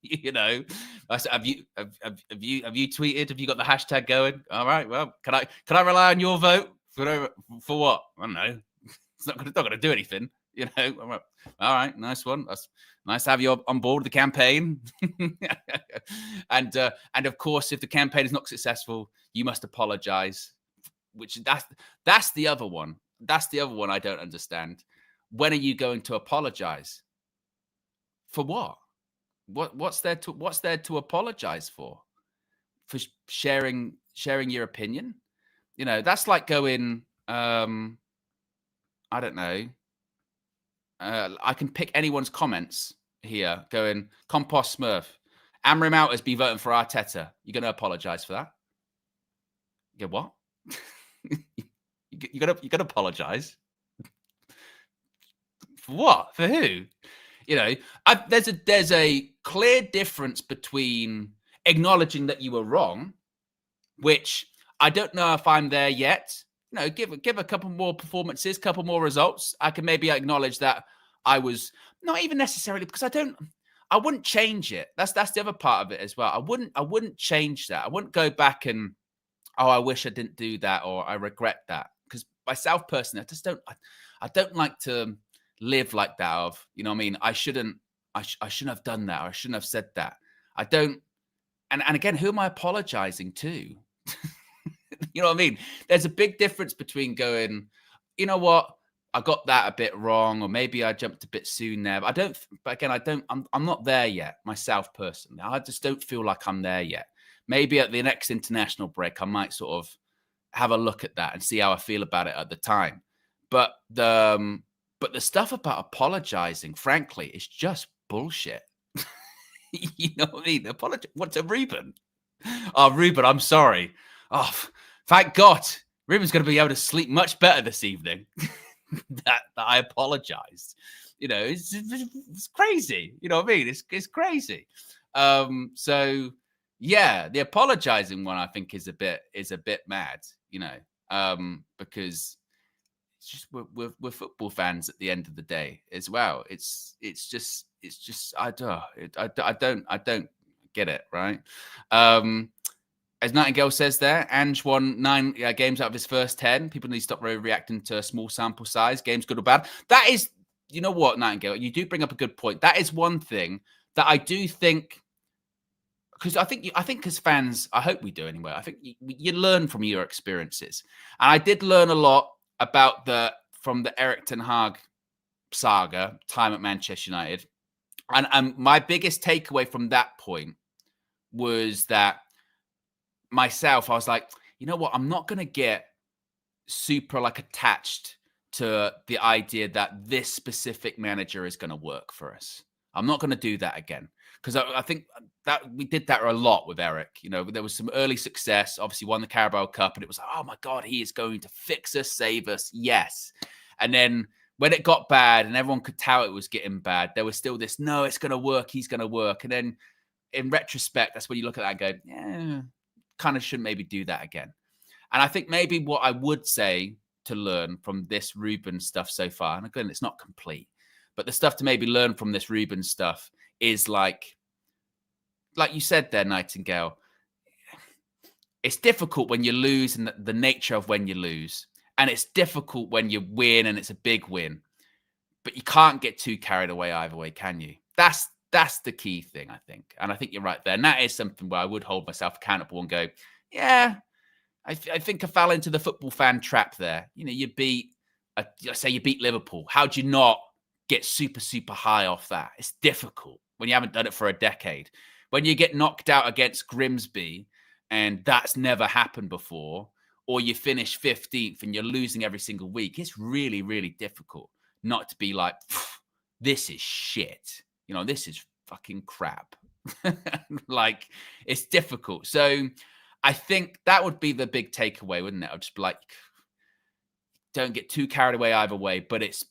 You know, I said, have you tweeted? Have you got the hashtag going? All right. Well, can I rely on your vote for what? I don't know. It's not going to do anything. You know. All right. Nice one. That's Nice to have you on board the campaign. And of course, if the campaign is not successful, you must apologize. Which that's the other one. That's the other one I don't understand. When are you going to apologize? For what? What's there to apologize for? For sharing your opinion? You know, that's like going, I don't know. I can pick anyone's comments here going, Compost Smurf, Amram Outers be voting for Arteta. You're going to apologize for that? Yeah, what? You're gonna apologize? For what? For who? You know, there's a clear difference between acknowledging that you were wrong, which I don't know if I'm there yet. You know, give a couple more performances, couple more results. I can maybe acknowledge that I was not even necessarily, because I wouldn't change it. That's the other part of it as well. I wouldn't change that. I wouldn't go back and, oh, I wish I didn't do that, or I regret that. Because myself personally, I don't like to live like that of, you know what I mean? I shouldn't have done that, or I shouldn't have said that. I don't. And again, who am I apologizing to? You know what I mean? There's a big difference between going, you know what, I got that a bit wrong, or maybe I jumped a bit soon there. But I'm not there yet myself personally. I just don't feel like I'm there yet. Maybe at the next international break, I might sort of have a look at that and see how I feel about it at the time. But the stuff about apologizing, frankly, is just bullshit. You know what I mean? What's a Ruben? Oh, Ruben, I'm sorry. Oh, thank God. Ruben's going to be able to sleep much better this evening. that I apologized. You know, it's crazy. You know what I mean? It's crazy. So yeah, the apologizing one I think is a bit mad. You know, because it's just we're football fans at the end of the day as well. It's just I don't get it, right? As Nightingale says there, Ange won 9 games out of his first 10. People need to stop reacting to a small sample size. Games good or bad. That is, you know what, Nightingale, you do bring up a good point. That is one thing that I do think, because I think as fans, I hope we do anyway. I think you learn from your experiences, and I did learn a lot about from the Erik ten Hag saga, time at Manchester United, and my biggest takeaway from that point was that myself, I was like, you know what? I'm not going to get super like attached to the idea that this specific manager is going to work for us. I'm not going to do that again, because I think that we did that a lot with Erik. You know, there was some early success, obviously won the Carabao Cup, and it was like, oh my God, he is going to fix us, save us. Yes. And then when it got bad and everyone could tell it was getting bad, there was still this, no, it's going to work. He's going to work. And then in retrospect, that's when you look at that and go, yeah, kind of should maybe do that again. And I think maybe what I would say to learn from this Ruben stuff so far, and again, it's not complete, but the stuff to maybe learn from this Ruben stuff is like you said there, Nightingale, it's difficult when you lose and the nature of when you lose. And it's difficult when you win and it's a big win. But you can't get too carried away either way, can you? That's the key thing, I think. And I think you're right there. And that is something where I would hold myself accountable and go, yeah, I think I fell into the football fan trap there. You know, you beat Liverpool. How'd you not get super, super high off that? It's difficult when you haven't done it for a decade. When you get knocked out against Grimsby and that's never happened before, or you finish 15th and you're losing every single week, it's really, really difficult not to be like, this is shit. You know, this is fucking crap. Like, it's difficult. So I think that would be the big takeaway, wouldn't it? I'd just be like, don't get too carried away either way. But it's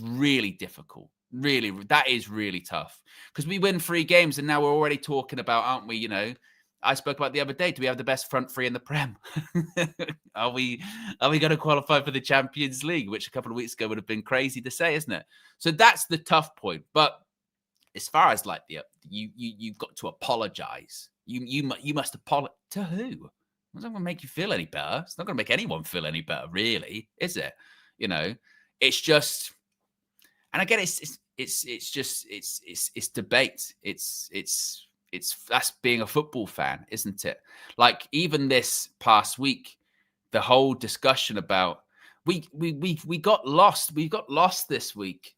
really difficult. Really, that is really tough. Because we win 3 games and now we're already talking about, aren't we, you know, I spoke about the other day. Do we have the best front three in the Prem? Are we going to qualify for the Champions League, which a couple of weeks ago would have been crazy to say, isn't it? So that's the tough point. But as far as like you've got to apologize. You must apologize to who? It's not going to make you feel any better. It's not going to make anyone feel any better, really, is it? You know, it's just, and again, it's it's debate. It's that's being a football fan, isn't it? Like even this past week, the whole discussion about we got lost. We got lost this week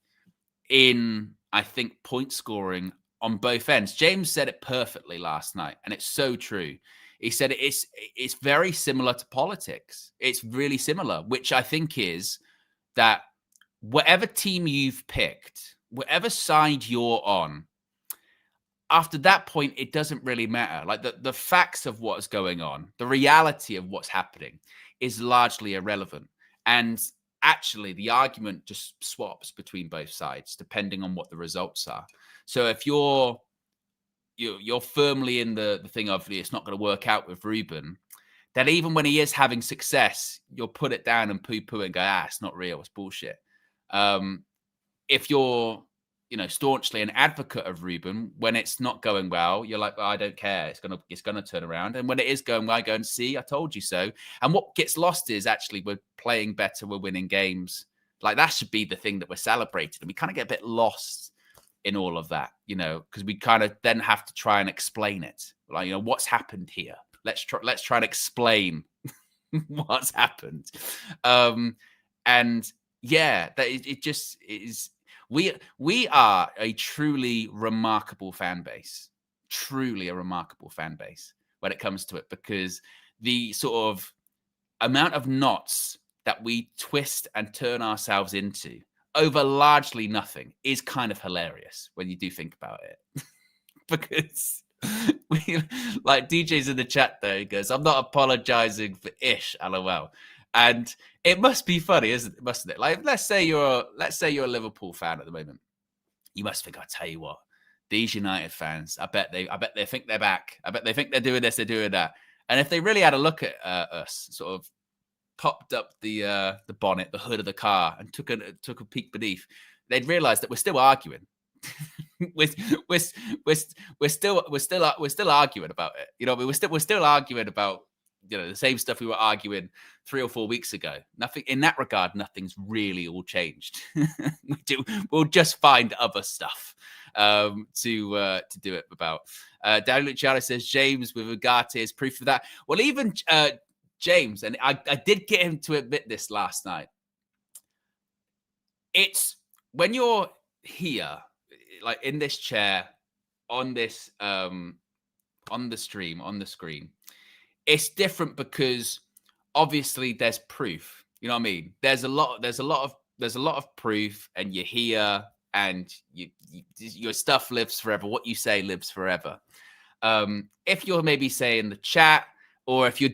in, I think, point scoring on both ends. James said it perfectly last night, and it's so true. He said it's very similar to politics. It's really similar, which I think is that whatever team you've picked, whatever side you're on, after that point, it doesn't really matter. Like the facts of what's going on, the reality of what's happening is largely irrelevant. And actually, the argument just swaps between both sides, depending on what the results are. So if you're firmly in the thing of it's not going to work out with Ruben, then even when he is having success, you'll put it down and poo-poo and go, it's not real, it's bullshit. If you're staunchly an advocate of Ruben, when it's not going well, you're like, I don't care. It's gonna turn around. And when it is going well, I go and see, I told you so. And what gets lost is actually we're playing better, we're winning games. Like that should be the thing that we're celebrating. And we kind of get a bit lost in all of that, because we kind of then have to try and explain it. Like, what's happened here? Let's try and explain what's happened. And yeah, that it just is. We are a truly remarkable fan base, truly a remarkable fan base when it comes to it, because the sort of amount of knots that we twist and turn ourselves into over largely nothing is kind of hilarious when you do think about it. Because like DJ's in the chat there, he goes, I'm not apologizing for ish, lol. And it must be funny, mustn't it? Like, let's say you're a Liverpool fan at the moment. You must think, I tell you what, these United fans, I bet they think they're back. I bet they think they're doing this, they're doing that. And if they really had a look at us, sort of popped up the bonnet, the hood of the car, and took a peek beneath, they'd realize that we're still arguing. we're still arguing about it. We're still arguing about the same stuff we were arguing 3 or 4 weeks ago. Nothing in that regard. Nothing's really all changed. We'll just find other stuff to do it about. Daniel Luciano says James with Ugarte is proof of that. Well, even James, and I did get him to admit this last night. It's when you're here, like in this chair, on this on the stream, on the screen. It's different because obviously there's proof. You know what I mean? There's a lot of proof, and you're here, and your stuff lives forever. What you say lives forever. If you're maybe saying the chat, or if you're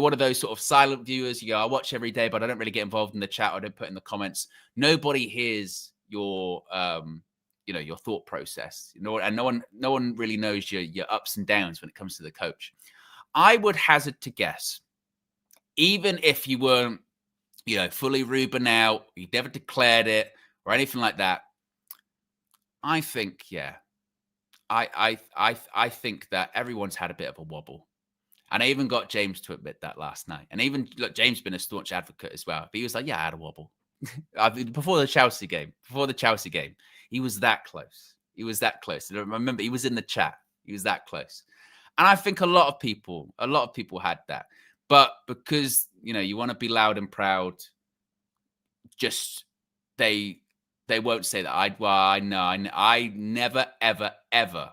one of those sort of silent viewers, you go, I watch every day, but I don't really get involved in the chat. Or I don't put in the comments. Nobody hears your your thought process. And no one really knows your ups and downs when it comes to the coach. I would hazard to guess, even if you weren't, fully Ruben out, you never declared it or anything like that. I think, I think that everyone's had a bit of a wobble, and I even got James to admit that last night. And even look, James been a staunch advocate as well, but he was like, "Yeah, I had a wobble before the Chelsea game. He was that close. And I remember he was in the chat. He was that close." And I think a lot of people had that. But because, you want to be loud and proud, just they won't say that. I never, ever, ever,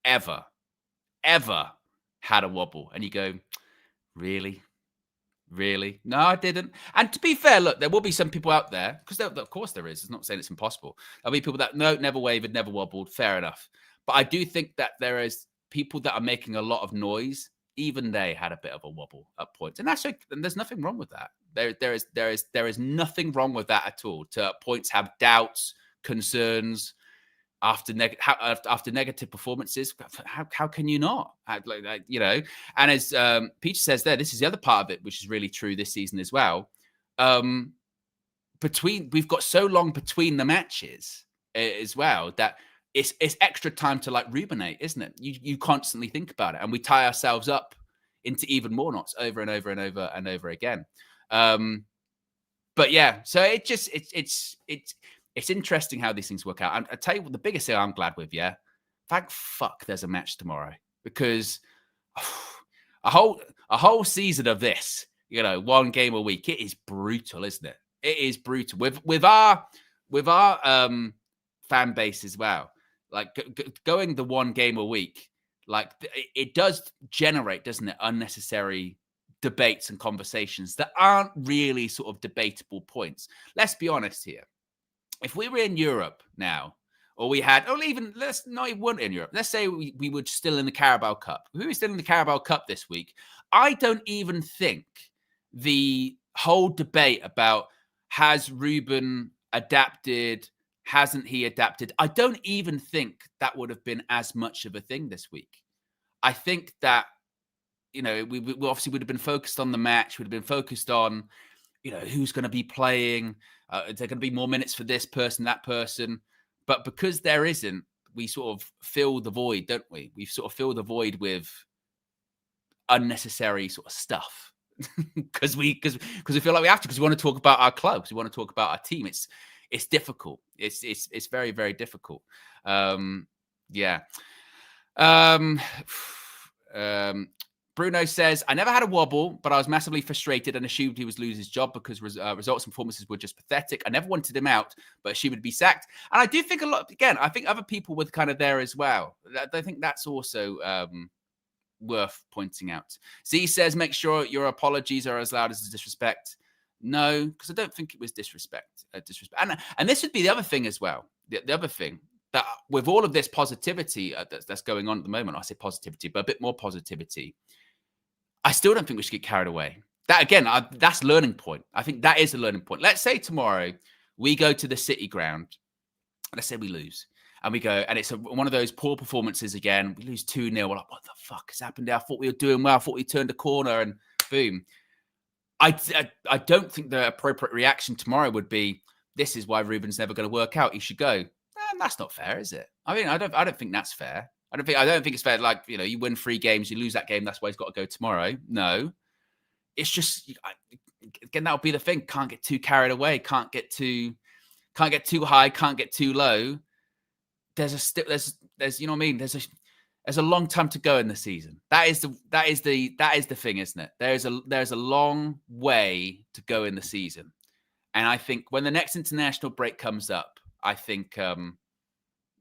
ever, ever had a wobble. And you go, really? Really? No, I didn't. And to be fair, look, there will be some people out there, because of course there is. It's not saying it's impossible. There'll be people that, no, never wavered, never wobbled. Fair enough. But I do think that there is people that are making a lot of noise. Even they had a bit of a wobble at points, and that's okay. And there's nothing wrong with that. There is nothing wrong with that at all. To at points have doubts, concerns after negative performances. How can you not? And as Peach says there, this is the other part of it, which is really true this season as well. We've got so long between the matches as well that it's extra time to like ruminate, isn't it? You constantly think about it, and we tie ourselves up into even more knots over and over and over and over again. But yeah, so it's it's interesting how these things work out. And I tell you what, the biggest thing I'm glad with, yeah, thank fuck there's a match tomorrow, because a whole season of this, you know, one game a week, it is brutal, isn't it? It is brutal with our fan base as well. Like going the one game a week, like it does generate, doesn't it, unnecessary debates and conversations that aren't really sort of debatable points. Let's be honest here. If we were in Europe now, or we had, or even, let's not even in Europe, let's say we were still in the Carabao Cup. If we were still in the Carabao Cup this week, I don't even think the whole debate about has Ruben adapted, hasn't he adapted, I don't even think that would have been as much of a thing this week. I think that, you know, we obviously would have been focused on the match, would have been focused on, you know, who's going to be playing, is there going to be more minutes for this person, that person. But because there isn't, we sort of fill the void, don't we? We sort of fill the void with unnecessary sort of stuff because we feel like we have to, because we want to talk about our clubs, we want to talk about our team. It's difficult. It's very, very difficult. Yeah. Bruno says, I never had a wobble, but I was massively frustrated and assumed he was losing his job because results and performances were just pathetic. I never wanted him out, but she would be sacked. And I do think a lot, again, I think other people were kind of there as well. I think that's also worth pointing out. Z says, make sure your apologies are as loud as the disrespect. No, because I don't think it was disrespect. And this would be the other thing as well. The other thing, that with all of this positivity that's going on at the moment, I say positivity, but a bit more positivity, I still don't think we should get carried away. That, again, that's learning point. I think that is a learning point. Let's say tomorrow we go to the City ground. Let's say we lose. And we go, and it's one of those poor performances again. We lose 2-0. We're like, what the fuck has happened there? I thought we were doing well. I thought we turned a corner, and boom. I don't think the appropriate reaction tomorrow would be, this is why Ruben's never going to work out. He should go. That's not fair, is it? I mean, I don't think that's fair. I don't think it's fair. Like, you know, you win 3 games, you lose that game. That's why he's got to go tomorrow. No, it's just, again, that'll be the thing. Can't get too carried away. Can't get too high. Can't get too low. There's you know what I mean? There's a long time to go in the season. That is the thing, isn't it? There's a long way to go in the season. And I think when the next international break comes up, I think, I'm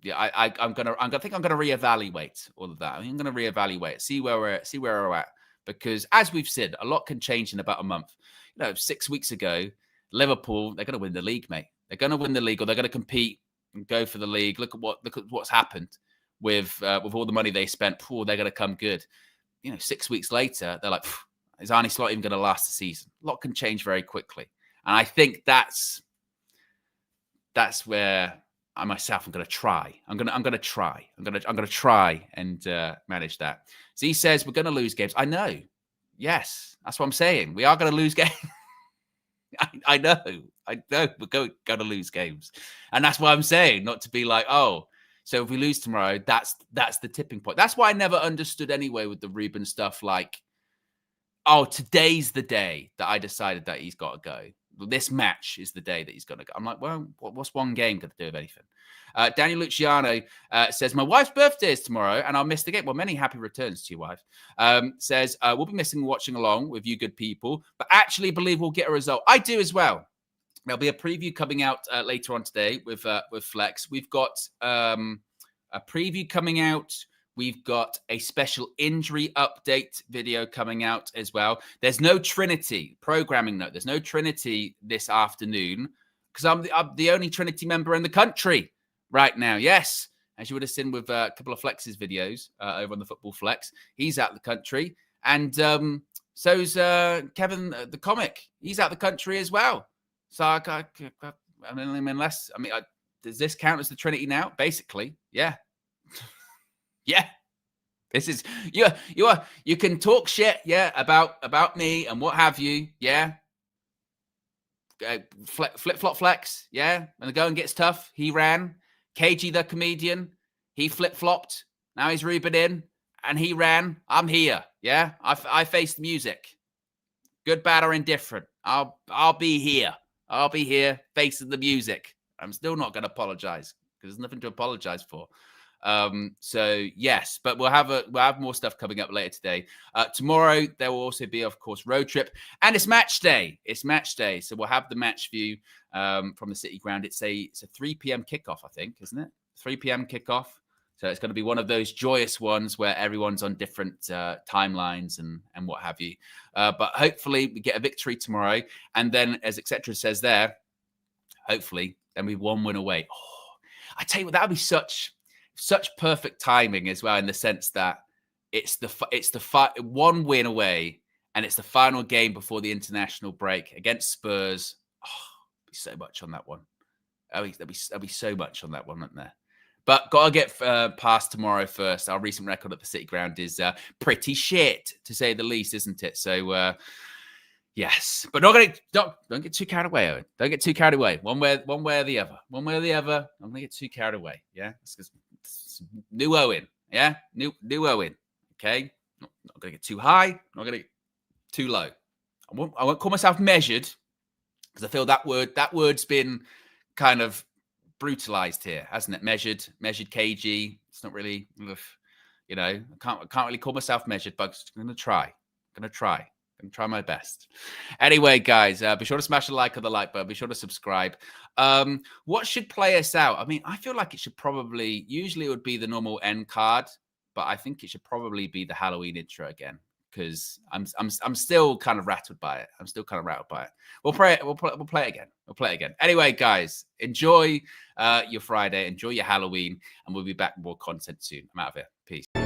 gonna reevaluate all of that. I'm gonna reevaluate, see where we're at, because as we've said, a lot can change in about a month. You know, 6 weeks ago, Liverpool, they're gonna win the league, mate. They're gonna win the league, or they're gonna compete and go for the league. Look at what's happened with all the money they spent. They're gonna come good. You know, 6 weeks later, they're like, is Arne Slot even gonna last the season? A lot can change very quickly, and I think that's where I myself am going to try. I'm going to try and manage that. Z says we're going to lose games. I know. Yes, that's what I'm saying. We are going to lose games. I know we're going to lose games, and that's what I'm saying. Not to be like, oh, so if we lose tomorrow, that's the tipping point. That's why I never understood anyway with the Ruben stuff. Like, oh, today's the day that I decided that he's got to go. This match is the day that he's going to go. I'm like, well, what's one game going to do with anything? Daniel Luciano says, my wife's birthday is tomorrow and I'll miss the game. Well, many happy returns to your wife. Says, we'll be missing watching along with you good people, but actually believe we'll get a result. I do as well. There'll be a preview coming out later on today with Flex. We've got a preview coming out. We've got a special injury update video coming out as well. There's no Trinity programming note. There's no Trinity this afternoon because I'm the only Trinity member in the country right now. Yes, as you would have seen with a couple of Flex's videos over on the Football Flex. He's out of the country. And so's Kevin the comic. He's out of the country as well. So does this count as the Trinity now? Basically, yeah. Yeah, this is you can talk shit, yeah, about me and what have you, yeah. Flip flop flex, yeah. When the going gets tough, he ran. KG the comedian, he flip flopped. Now he's Ruben in, and he ran. I'm here, yeah. I face the music, good, bad, or indifferent. I'll be here. I'll be here facing the music. I'm still not going to apologize because there's nothing to apologize for. So yes, but we'll have more stuff coming up later today. Tomorrow there will also be, of course, road trip, and it's match day. It's match day, so we'll have the match view from the City Ground. It's a 3 p.m. kickoff, I think, isn't it? 3 p.m. kickoff. So it's going to be one of those joyous ones where everyone's on different timelines and what have you. But hopefully we get a victory tomorrow, and then, as etc. says there, hopefully then we 1 win away. Oh, I tell you what, that would be such perfect timing as well, in the sense that it's the 1 win away, and it's the final game before the international break against Spurs. Oh, there'll be so much on that one. There'll be so much on that one, won't there? But got to get past tomorrow first. Our recent record at the City Ground is pretty shit, to say the least, isn't it? So yes, but don't get too carried away, Owen. Don't get too carried away. One way or the other. One way or the other. I'm gonna get too carried away. Yeah, it's new Owen. Yeah, new Owen. Okay, not gonna get too high. Not gonna get too low. I won't call myself measured, because I feel that word's been kind of brutalized here, hasn't it? Measured kg. It's not really, you know, I can't really call myself measured, but I'm gonna try my best. Anyway, guys, be sure to smash the like on the like button. Be sure to subscribe. What should play us out? I mean, I feel like it should probably, usually it would be the normal end card, but I think it should probably be the Halloween intro again, because I'm still kind of rattled by it. We'll play it again. Anyway, guys, enjoy your Friday, enjoy your Halloween, and we'll be back with more content soon. I'm out of here. Peace.